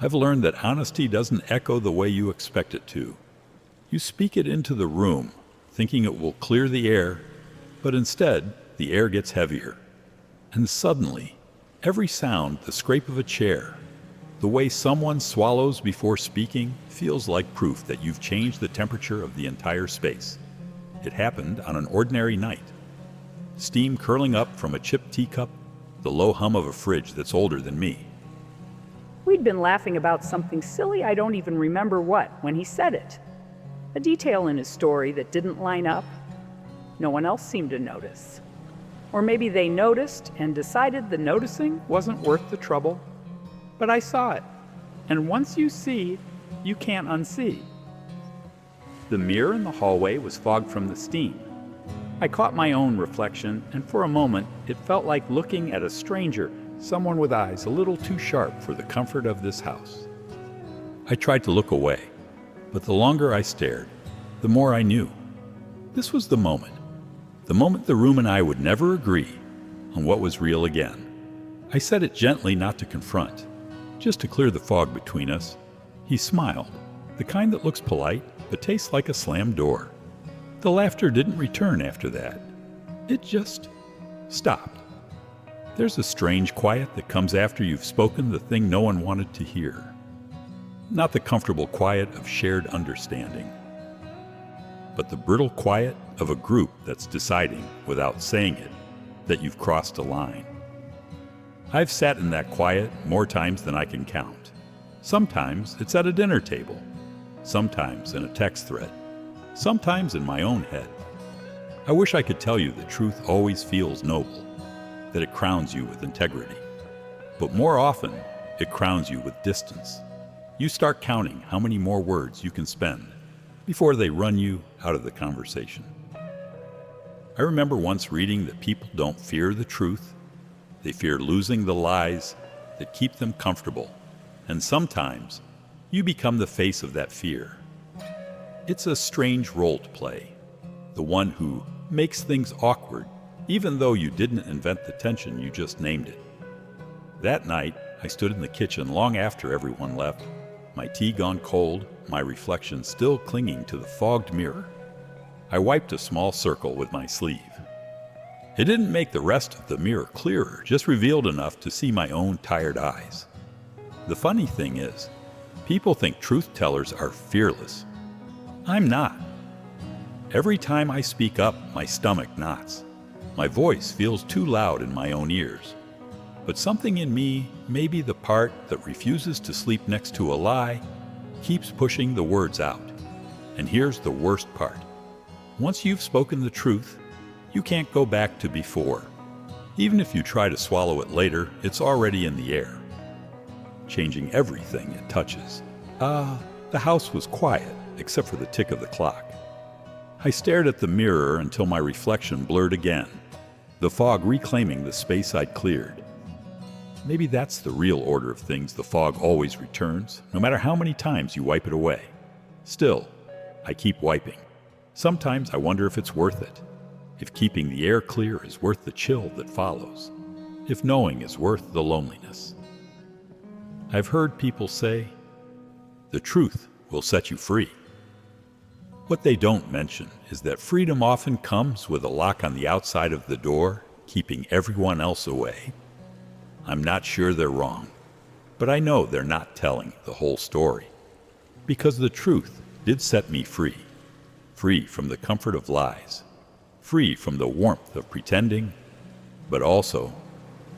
I've learned that honesty doesn't echo the way you expect it to. You speak it into the room, thinking it will clear the air, but instead, the air gets heavier. And suddenly, every sound, the scrape of a chair, the way someone swallows before speaking, feels like proof that you've changed the temperature of the entire space. It happened on an ordinary night. Steam curling up from a chipped teacup, the low hum of a fridge that's older than me. We'd been laughing about something silly, I don't even remember what, when he said it. A detail in his story that didn't line up. No one else seemed to notice. Or maybe they noticed and decided the noticing wasn't worth the trouble. But I saw it, and once you see, you can't unsee. The mirror in the hallway was fogged from the steam. I caught my own reflection, and for a moment it felt like looking at a stranger, someone with eyes a little too sharp for the comfort of this house. I tried to look away, but the longer I stared, the more I knew. This was the moment the room and I would never agree on what was real again. I said it gently, not to confront, just to clear the fog between us. He smiled, the kind that looks polite but tastes like a slammed door. The laughter didn't return after that. It just stopped. There's a strange quiet that comes after you've spoken the thing no one wanted to hear. Not the comfortable quiet of shared understanding, but the brittle quiet of a group that's deciding, without saying it, that you've crossed a line. I've sat in that quiet more times than I can count. Sometimes it's at a dinner table, sometimes in a text thread, sometimes in my own head. I wish I could tell you the truth always feels noble, that it crowns you with integrity. But more often, it crowns you with distance. You start counting how many more words you can spend before they run you out of the conversation. I remember once reading that people don't fear the truth, they fear losing the lies that keep them comfortable, and sometimes you become the face of that fear. It's a strange role to play, the one who makes things awkward, even though you didn't invent the tension, you just named it. That night, I stood in the kitchen long after everyone left, my tea gone cold, my reflection still clinging to the fogged mirror. I wiped a small circle with my sleeve. It didn't make the rest of the mirror clearer, just revealed enough to see my own tired eyes. The funny thing is, people think truth tellers are fearless. I'm not. Every time I speak up, my stomach knots. My voice feels too loud in my own ears. But something in me, maybe the part that refuses to sleep next to a lie, keeps pushing the words out. And here's the worst part. Once you've spoken the truth, you can't go back to before. Even if you try to swallow it later, it's already in the air, changing everything it touches. The house was quiet, except for the tick of the clock. I stared at the mirror until my reflection blurred again, the fog reclaiming the space I'd cleared. Maybe that's the real order of things. The fog always returns, no matter how many times you wipe it away. Still, I keep wiping. Sometimes I wonder if it's worth it. If keeping the air clear is worth the chill that follows. If knowing is worth the loneliness. I've heard people say, the truth will set you free. What they don't mention is that freedom often comes with a lock on the outside of the door, keeping everyone else away. I'm not sure they're wrong, but I know they're not telling the whole story. Because the truth did set me free. Free from the comfort of lies. Free from the warmth of pretending, but also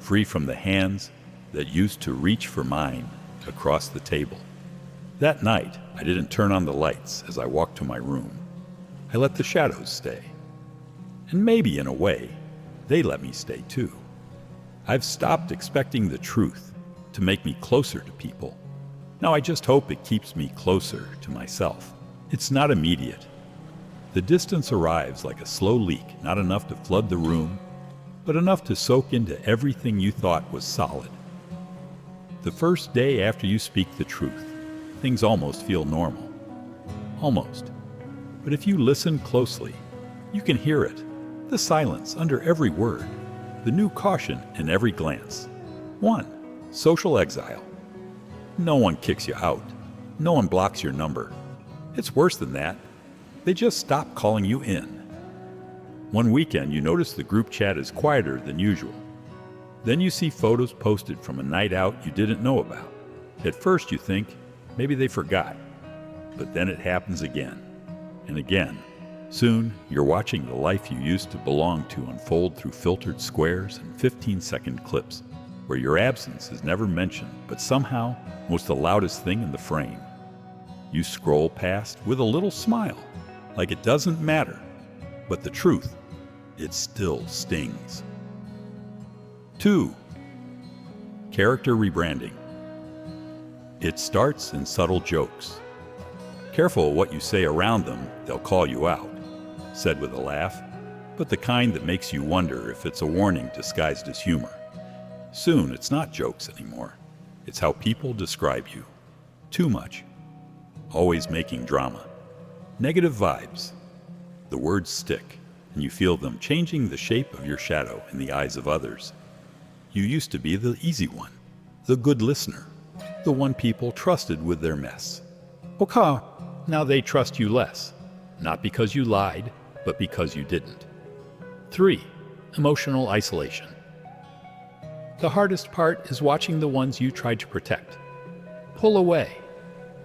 free from the hands that used to reach for mine across the table. That night, I didn't turn on the lights as I walked to my room. I let the shadows stay. And maybe in a way, they let me stay too. I've stopped expecting the truth to make me closer to people. Now I just hope it keeps me closer to myself. It's not immediate. The distance arrives like a slow leak, not enough to flood the room, but enough to soak into everything you thought was solid. The first day after you speak the truth, things almost feel normal. Almost. But if you listen closely, you can hear it. The silence under every word. The new caution in every glance. 1. Social exile. No one kicks you out. No one blocks your number. It's worse than that. They just stop calling you in. One weekend, you notice the group chat is quieter than usual. Then you see photos posted from a night out you didn't know about. At first you think, maybe they forgot. But then it happens again and again. Soon, you're watching the life you used to belong to unfold through filtered squares and 15-second clips, where your absence is never mentioned, but somehow was the loudest thing in the frame. You scroll past with a little smile, like it doesn't matter. But the truth, it still stings. 2. Character rebranding. It starts in subtle jokes. Careful what you say around them, they'll call you out, said with a laugh, but the kind that makes you wonder if it's a warning disguised as humor. Soon, it's not jokes anymore. It's how people describe you. Too much. Always making drama. Negative vibes. The words stick, and you feel them changing the shape of your shadow in the eyes of others. You used to be the easy one, the good listener, the one people trusted with their mess. Okay, now they trust you less, not because you lied, but because you didn't. 3. Emotional isolation. The hardest part is watching the ones you tried to protect. Pull away.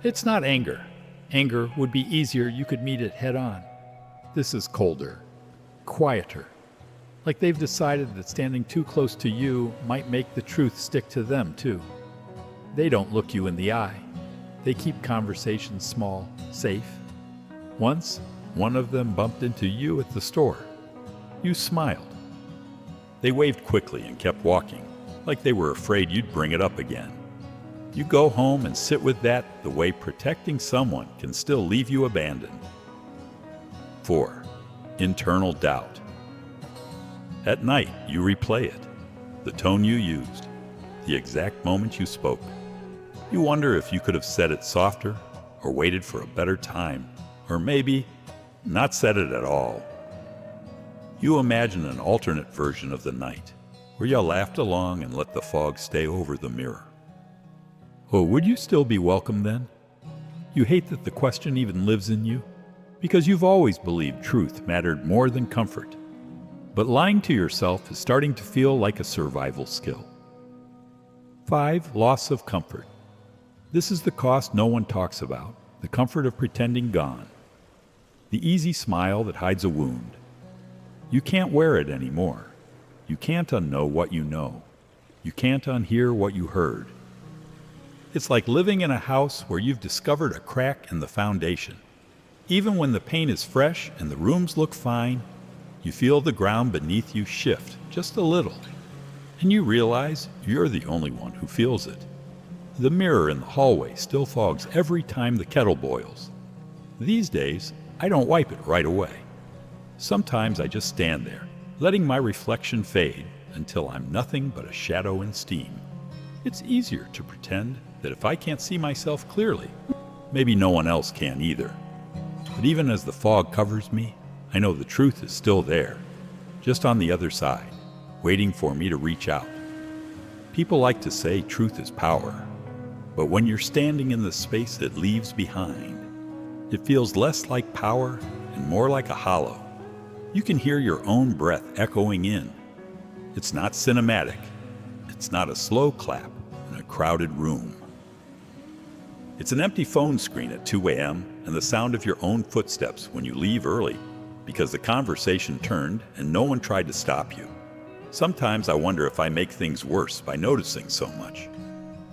It's not anger. Anger would be easier, you could meet it head on. This is colder, quieter. Like they've decided that standing too close to you might make the truth stick to them too. They don't look you in the eye. They keep conversations small, safe. Once, one of them bumped into you at the store. You smiled. They waved quickly and kept walking, like they were afraid you'd bring it up again. You go home and sit with that the way protecting someone can still leave you abandoned. 4. Internal doubt. At night, you replay it. The tone you used. The exact moment you spoke. You wonder if you could have said it softer, or waited for a better time, or maybe not said it at all. You imagine an alternate version of the night, where you laughed along and let the fog stay over the mirror. Oh, would you still be welcome then? You hate that the question even lives in you, because you've always believed truth mattered more than comfort. But lying to yourself is starting to feel like a survival skill. 5. Loss of comfort. This is the cost no one talks about, the comfort of pretending gone. The easy smile that hides a wound. You can't wear it anymore. You can't unknow what you know. You can't unhear what you heard. It's like living in a house where you've discovered a crack in the foundation. Even when the paint is fresh and the rooms look fine, you feel the ground beneath you shift just a little. And you realize you're the only one who feels it. The mirror in the hallway still fogs every time the kettle boils. These days, I don't wipe it right away. Sometimes I just stand there, letting my reflection fade until I'm nothing but a shadow in steam. It's easier to pretend that if I can't see myself clearly, maybe no one else can either. But even as the fog covers me, I know the truth is still there, just on the other side, waiting for me to reach out. People like to say truth is power, but when you're standing in the space it leaves behind, it feels less like power and more like a hollow. You can hear your own breath echoing in. It's not cinematic. It's not a slow clap in a crowded room. It's an empty phone screen at 2 a.m. and the sound of your own footsteps when you leave early because the conversation turned and no one tried to stop you. Sometimes I wonder if I make things worse by noticing so much.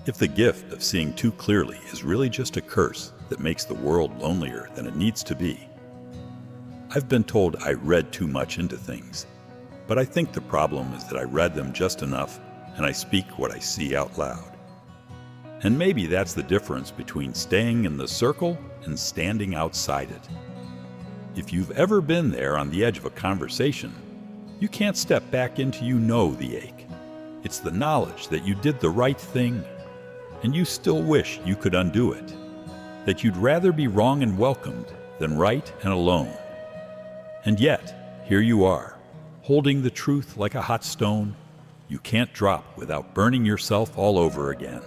If the gift of seeing too clearly is really just a curse that makes the world lonelier than it needs to be. I've been told I read too much into things, but I think the problem is that I read them just enough and I speak what I see out loud. And maybe that's the difference between staying in the circle and standing outside it. If you've ever been there on the edge of a conversation, you can't step back into the ache. It's the knowledge that you did the right thing, and you still wish you could undo it. That you'd rather be wrong and welcomed than right and alone. And yet, here you are, holding the truth like a hot stone you can't drop without burning yourself all over again.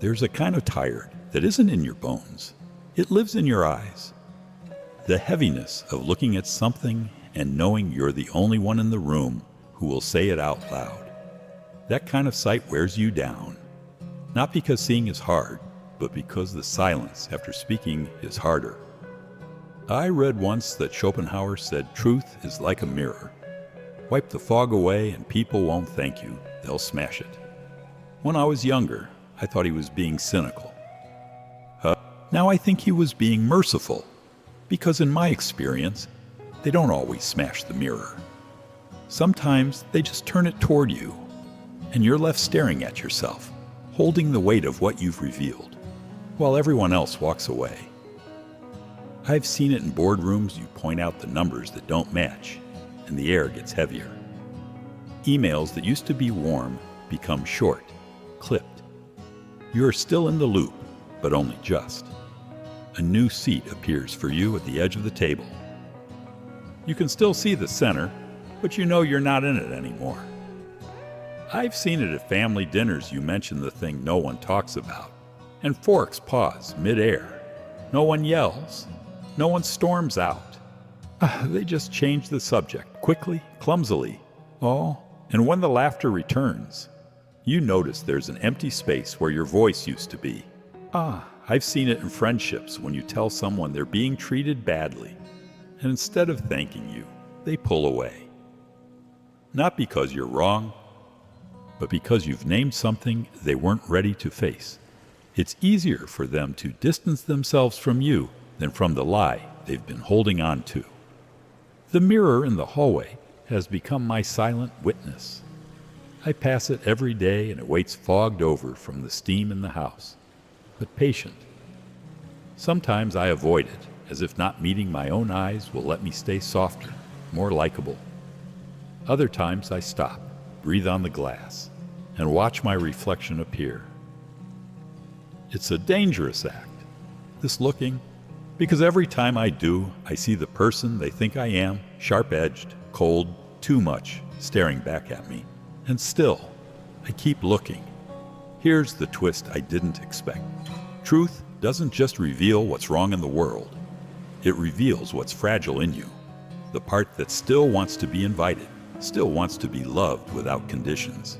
There's a kind of tired that isn't in your bones. It lives in your eyes. The heaviness of looking at something and knowing you're the only one in the room who will say it out loud. That kind of sight wears you down. Not because seeing is hard, but because the silence after speaking is harder. I read once that Schopenhauer said truth is like a mirror. Wipe the fog away and people won't thank you, they'll smash it. When I was younger, I thought he was being cynical. Now I think he was being merciful, because in my experience, they don't always smash the mirror. Sometimes they just turn it toward you, and you're left staring at yourself, holding the weight of what you've revealed, while everyone else walks away. I've seen it in boardrooms. You point out the numbers that don't match, and the air gets heavier. Emails that used to be warm become short, clipped. You're still in the loop, but only just. A new seat appears for you at the edge of the table. You can still see the center, but you know you're not in it anymore. I've seen it at family dinners. You mention the thing no one talks about, and forks pause mid-air. No one yells. No one storms out. They just change the subject, quickly, clumsily. Oh, and when the laughter returns, you notice there's an empty space where your voice used to be. I've seen it in friendships when you tell someone they're being treated badly, and instead of thanking you, they pull away. Not because you're wrong, but because you've named something they weren't ready to face. It's easier for them to distance themselves from you than from the lie they've been holding on to. The mirror in the hallway has become my silent witness. I pass it every day and it waits fogged over from the steam in the house, but patient. Sometimes I avoid it, as if not meeting my own eyes will let me stay softer, more likable. Other times I stop, breathe on the glass, and watch my reflection appear. It's a dangerous act, this looking, because every time I do, I see the person they think I am, sharp-edged, cold, too much, staring back at me. And still, I keep looking. Here's the twist I didn't expect. Truth doesn't just reveal what's wrong in the world. It reveals what's fragile in you. The part that still wants to be invited, still wants to be loved without conditions.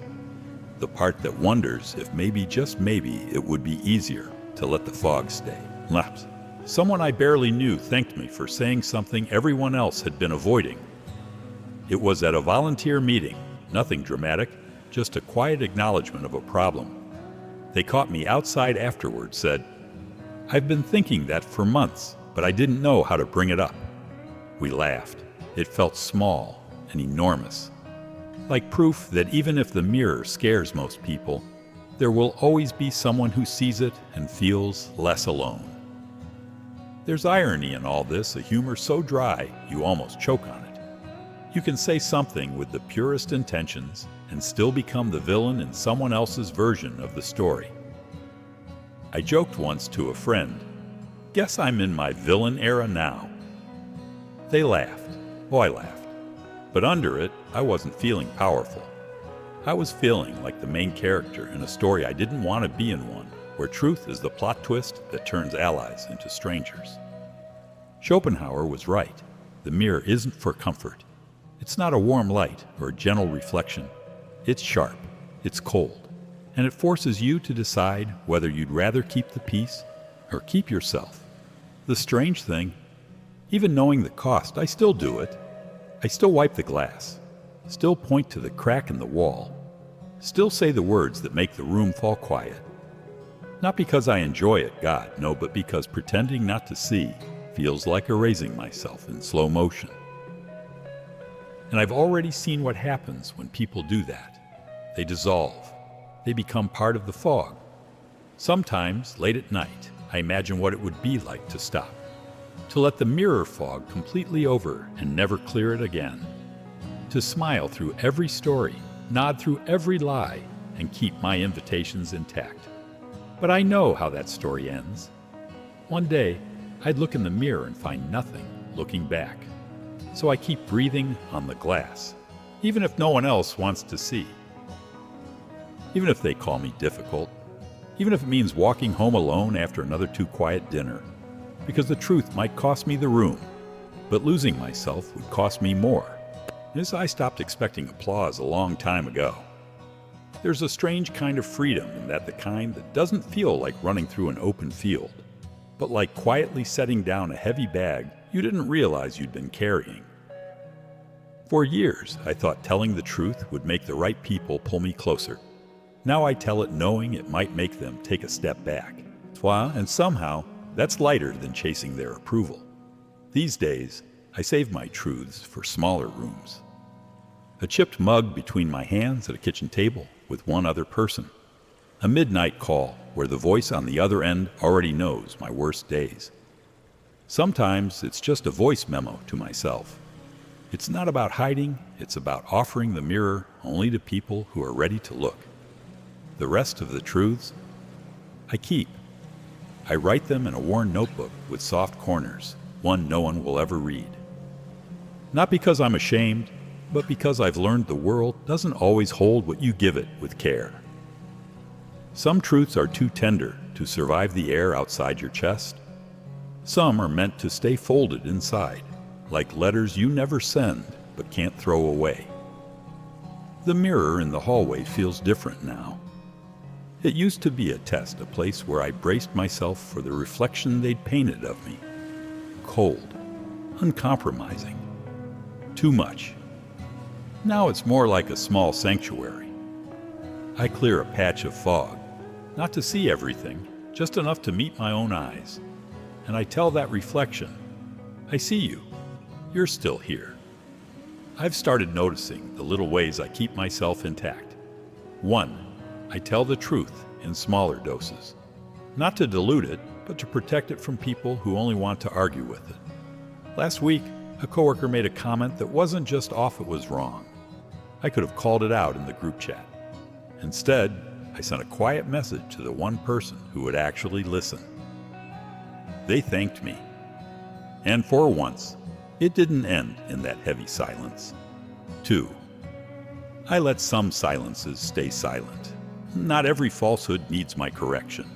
The part that wonders if maybe, just maybe, it would be easier to let the fog stay. Lapse. Someone I barely knew thanked me for saying something everyone else had been avoiding. It was at a volunteer meeting, nothing dramatic, just a quiet acknowledgement of a problem. They caught me outside afterward, said, "I've been thinking that for months, but I didn't know how to bring it up." We laughed. It felt small and enormous, like proof that even if the mirror scares most people, there will always be someone who sees it and feels less alone. There's irony in all this, a humor so dry you almost choke on it. You can say something with the purest intentions and still become the villain in someone else's version of the story. I joked once to a friend, "Guess I'm in my villain era now." They laughed. Oh, I laughed. But under it, I wasn't feeling powerful. I was feeling like the main character in a story I didn't want to be in, one where truth is the plot twist that turns allies into strangers. Schopenhauer was right. The mirror isn't for comfort. It's not a warm light or a gentle reflection. It's sharp, it's cold, and it forces you to decide whether you'd rather keep the peace or keep yourself. The strange thing, even knowing the cost, I still do it. I still wipe the glass, still point to the crack in the wall, still say the words that make the room fall quiet. Not because I enjoy it, God, no, but because pretending not to see feels like erasing myself in slow motion. And I've already seen what happens when people do that. They dissolve. They become part of the fog. Sometimes, late at night, I imagine what it would be like to stop, to let the mirror fog completely over and never clear it again, to smile through every story, nod through every lie, and keep my invitations intact. But I know how that story ends. One day, I'd look in the mirror and find nothing looking back. So I keep breathing on the glass, even if no one else wants to see. Even if they call me difficult, even if it means walking home alone after another too quiet dinner, because the truth might cost me the room, but losing myself would cost me more, as I stopped expecting applause a long time ago. There's a strange kind of freedom in that, the kind that doesn't feel like running through an open field, but like quietly setting down a heavy bag you didn't realize you'd been carrying. For years, I thought telling the truth would make the right people pull me closer. Now I tell it knowing it might make them take a step back. And somehow, that's lighter than chasing their approval. These days, I save my truths for smaller rooms. A chipped mug between my hands at a kitchen table with one other person. A midnight call where the voice on the other end already knows my worst days. Sometimes it's just a voice memo to myself. It's not about hiding, it's about offering the mirror only to people who are ready to look. The rest of the truths, I keep. I write them in a worn notebook with soft corners, one no one will ever read. Not because I'm ashamed, but because I've learned the world doesn't always hold what you give it with care. Some truths are too tender to survive the air outside your chest. Some are meant to stay folded inside, like letters you never send but can't throw away. The mirror in the hallway feels different now. It used to be a test, a place where I braced myself for the reflection they'd painted of me. Cold, uncompromising, too much. Now it's more like a small sanctuary. I clear a patch of fog, not to see everything, just enough to meet my own eyes. And I tell that reflection, I see you. You're still here. I've started noticing the little ways I keep myself intact. 1, I tell the truth in smaller doses. Not to dilute it, but to protect it from people who only want to argue with it. Last week, a coworker made a comment that wasn't just off, it was wrong. I could have called it out in the group chat. Instead, I sent a quiet message to the one person who would actually listen. They thanked me. And for once, it didn't end in that heavy silence. 2, I let some silences stay silent. Not every falsehood needs my correction.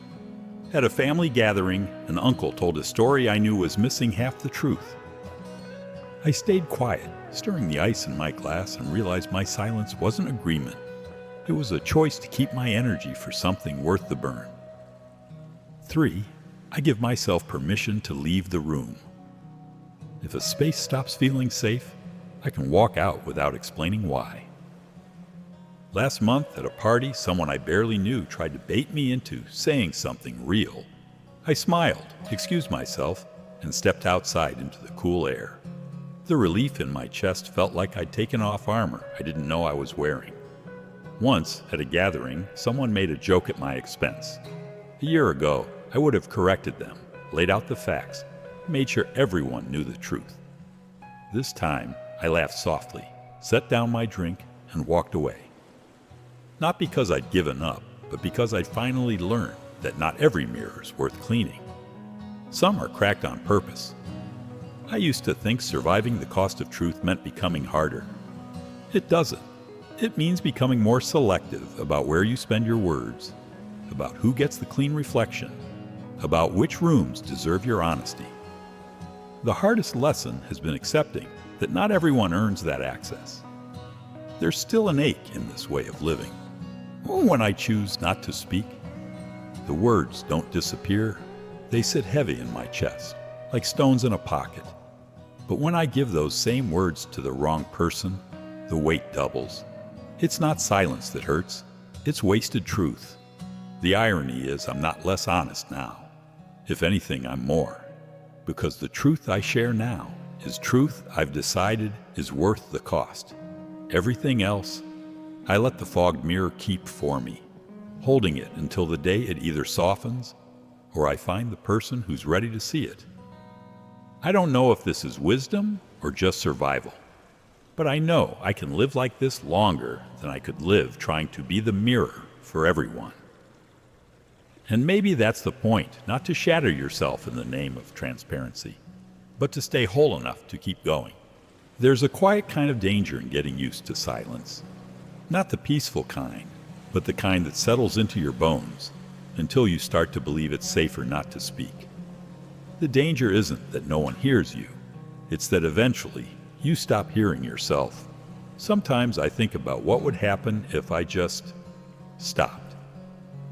At a family gathering, an uncle told a story I knew was missing half the truth. I stayed quiet, stirring the ice in my glass, and realized my silence wasn't agreement. It was a choice to keep my energy for something worth the burn. 3, I give myself permission to leave the room. If a space stops feeling safe, I can walk out without explaining why. Last month at a party, someone I barely knew tried to bait me into saying something real. I smiled, excused myself, and stepped outside into the cool air. The relief in my chest felt like I'd taken off armor I didn't know I was wearing. Once, at a gathering, someone made a joke at my expense. A year ago, I would have corrected them, laid out the facts, made sure everyone knew the truth. This time, I laughed softly, set down my drink, and walked away. Not because I'd given up, but because I'd finally learned that not every mirror is worth cleaning. Some are cracked on purpose. I used to think surviving the cost of truth meant becoming harder. It doesn't. It means becoming more selective about where you spend your words, about who gets the clean reflection, about which rooms deserve your honesty. The hardest lesson has been accepting that not everyone earns that access. There's still an ache in this way of living. When I choose not to speak, the words don't disappear. They sit heavy in my chest, like stones in a pocket. But when I give those same words to the wrong person, the weight doubles. It's not silence that hurts, it's wasted truth. The irony is I'm not less honest now. If anything, I'm more. Because the truth I share now is truth I've decided is worth the cost. Everything else, I let the fogged mirror keep for me, holding it until the day it either softens or I find the person who's ready to see it. I don't know if this is wisdom or just survival, but I know I can live like this longer than I could live trying to be the mirror for everyone. And maybe that's the point, not to shatter yourself in the name of transparency, but to stay whole enough to keep going. There's a quiet kind of danger in getting used to silence. Not the peaceful kind, but the kind that settles into your bones. until you start to believe it's safer not to speak. The danger isn't that no one hears you. It's that eventually you stop hearing yourself. Sometimes I think about what would happen if I just stopped.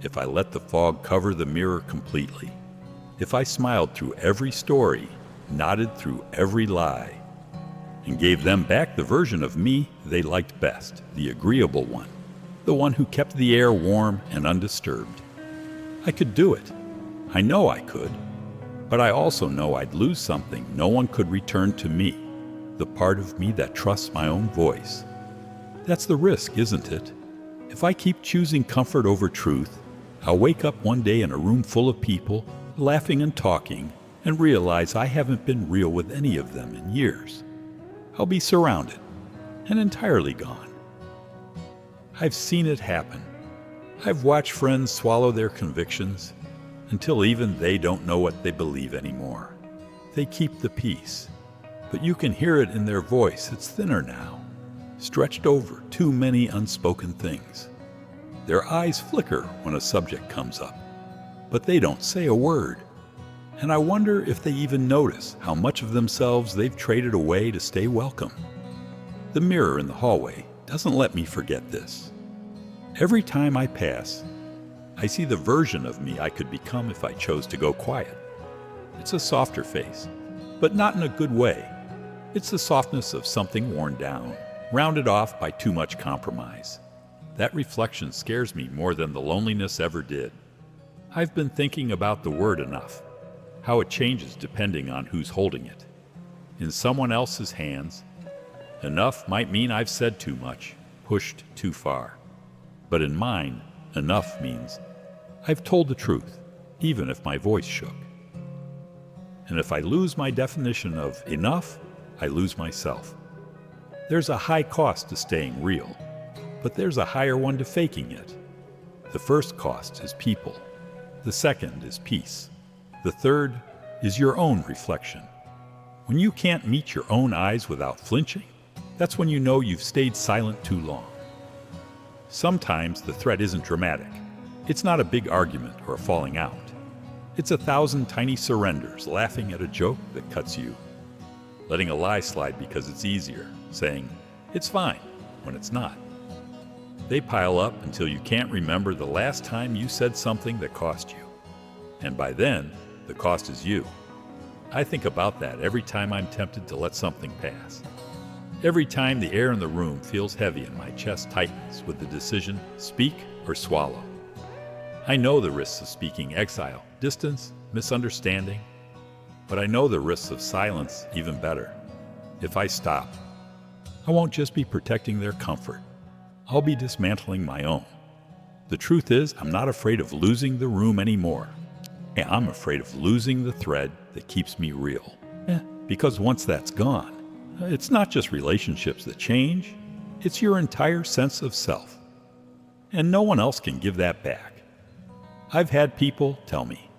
If I let the fog cover the mirror completely. If I smiled through every story, nodded through every lie, and gave them back the version of me they liked best, the agreeable one, the one who kept the air warm and undisturbed. I could do it. I know I could. But I also know I'd lose something no one could return to me, the part of me that trusts my own voice. That's the risk, isn't it? If I keep choosing comfort over truth, I'll wake up one day in a room full of people, laughing and talking, and realize I haven't been real with any of them in years. I'll be surrounded and entirely gone. I've seen it happen. I've watched friends swallow their convictions until even they don't know what they believe anymore. They keep the peace, but you can hear it in their voice. It's thinner now, stretched over too many unspoken things. Their eyes flicker when a subject comes up, but they don't say a word. And I wonder if they even notice how much of themselves they've traded away to stay welcome. The mirror in the hallway doesn't let me forget this. Every time I pass, I see the version of me I could become if I chose to go quiet. It's a softer face, but not in a good way. It's the softness of something worn down, rounded off by too much compromise. That reflection scares me more than the loneliness ever did. I've been thinking about the word enough, how it changes depending on who's holding it. In someone else's hands, enough might mean I've said too much, pushed too far. But in mine, enough means I've told the truth, even if my voice shook. And if I lose my definition of enough, I lose myself. There's a high cost to staying real, but there's a higher one to faking it. The first cost is people. The second is peace. The third is your own reflection. When you can't meet your own eyes without flinching, that's when you know you've stayed silent too long. Sometimes the threat isn't dramatic. It's not a big argument or a falling out. It's 1,000 tiny surrenders, laughing at a joke that cuts you, letting a lie slide because it's easier, saying, "It's fine," when it's not. They pile up until you can't remember the last time you said something that cost you. And by then, the cost is you. I think about that every time I'm tempted to let something pass. Every time the air in the room feels heavy and my chest tightens with the decision, speak or swallow. I know the risks of speaking: exile, distance, misunderstanding. But I know the risks of silence even better. If I stop, I won't just be protecting their comfort. I'll be dismantling my own. The truth is, I'm not afraid of losing the room anymore. I'm afraid of losing the thread that keeps me real. Because once that's gone, it's not just relationships that change, it's your entire sense of self. And no one else can give that back. I've had people tell me,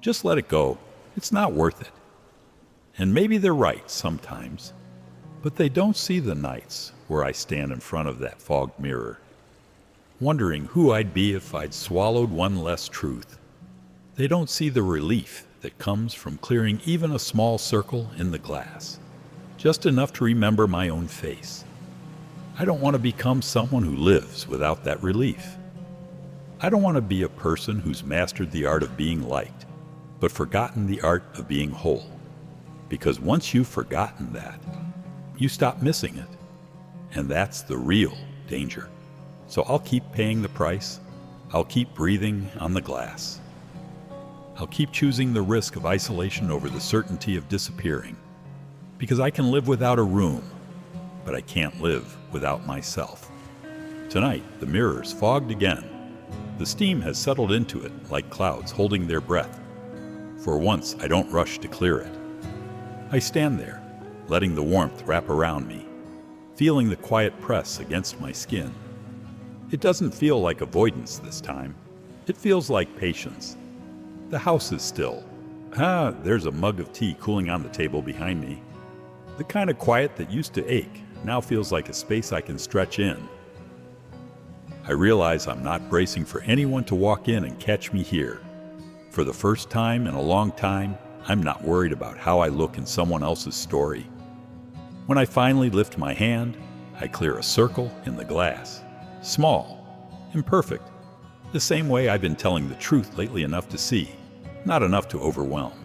just let it go, it's not worth it. And maybe they're right sometimes, but they don't see the nights where I stand in front of that fogged mirror, wondering who I'd be if I'd swallowed one less truth. They don't see the relief that comes from clearing even a small circle in the glass, just enough to remember my own face. I don't want to become someone who lives without that relief. I don't want to be a person who's mastered the art of being liked, but forgotten the art of being whole. Because once you've forgotten that, you stop missing it. And that's the real danger. So I'll keep paying the price. I'll keep breathing on the glass. I'll keep choosing the risk of isolation over the certainty of disappearing. Because I can live without a room, but I can't live without myself. Tonight, the mirror's fogged again. The steam has settled into it like clouds holding their breath. For once, I don't rush to clear it. I stand there, letting the warmth wrap around me, feeling the quiet press against my skin. It doesn't feel like avoidance this time. It feels like patience. The house is still. There's a mug of tea cooling on the table behind me. The kind of quiet that used to ache now feels like a space I can stretch in. I realize I'm not bracing for anyone to walk in and catch me here. For the first time in a long time, I'm not worried about how I look in someone else's story. When I finally lift my hand, I clear a circle in the glass. Small, imperfect, the same way I've been telling the truth lately enough to see, not enough to overwhelm.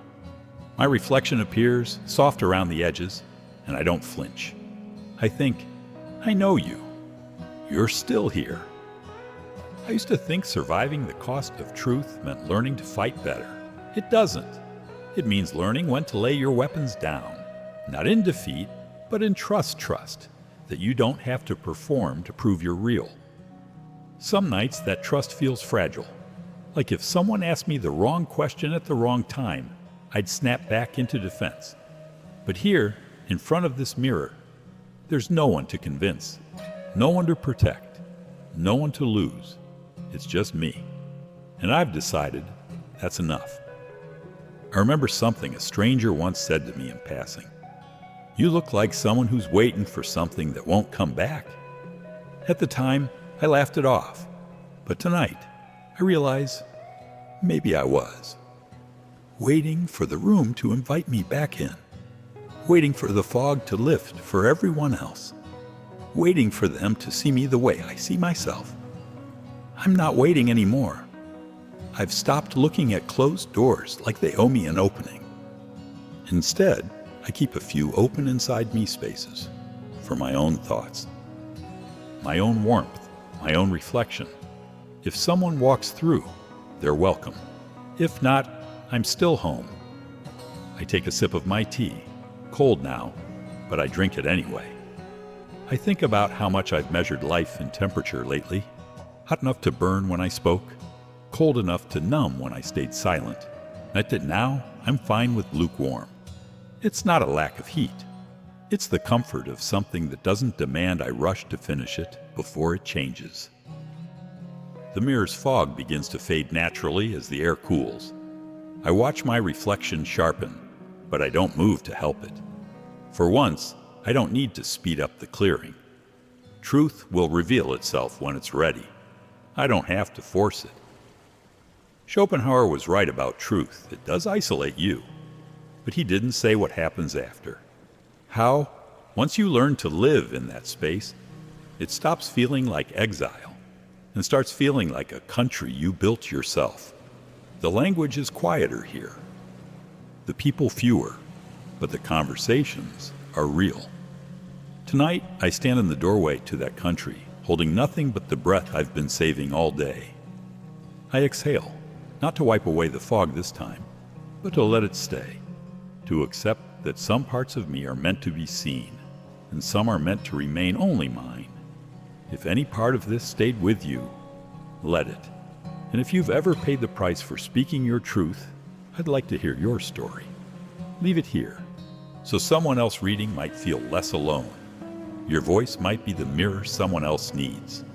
My reflection appears, soft around the edges, and I don't flinch. I think, I know you. You're still here. I used to think surviving the cost of truth meant learning to fight better. It doesn't. It means learning when to lay your weapons down, not in defeat, but in trust that you don't have to perform to prove you're real. Some nights that trust feels fragile. Like if someone asked me the wrong question at the wrong time, I'd snap back into defense. But here, in front of this mirror, there's no one to convince, no one to protect, no one to lose. It's just me. And I've decided that's enough. I remember something a stranger once said to me in passing. You look like someone who's waiting for something that won't come back. At the time, I laughed it off. But tonight, I realize maybe I was. Waiting for the room to invite me back in. Waiting for the fog to lift for everyone else. Waiting for them to see me the way I see myself. I'm not waiting anymore. I've stopped looking at closed doors like they owe me an opening. Instead, I keep a few open inside me spaces for my own thoughts, my own warmth, my own reflection. If someone walks through, they're welcome. If not, I'm still home. I take a sip of my tea, cold now, but I drink it anyway. I think about how much I've measured life in temperature lately. Hot enough to burn when I spoke, cold enough to numb when I stayed silent. That now I'm fine with lukewarm. It's not a lack of heat. It's the comfort of something that doesn't demand I rush to finish it before it changes. The mirror's fog begins to fade naturally as the air cools. I watch my reflection sharpen, but I don't move to help it. For once, I don't need to speed up the clearing. Truth will reveal itself when it's ready. I don't have to force it. Schopenhauer was right about truth. It does isolate you. But he didn't say what happens after. How, once you learn to live in that space, it stops feeling like exile and starts feeling like a country you built yourself. The language is quieter here. The people fewer, but the conversations are real. Tonight, I stand in the doorway to that country, holding nothing but the breath I've been saving all day. I exhale, not to wipe away the fog this time, but to let it stay. To accept that some parts of me are meant to be seen, and some are meant to remain only mine. If any part of this stayed with you, let it. And if you've ever paid the price for speaking your truth, I'd like to hear your story. Leave it here, so someone else reading might feel less alone. Your voice might be the mirror someone else needs.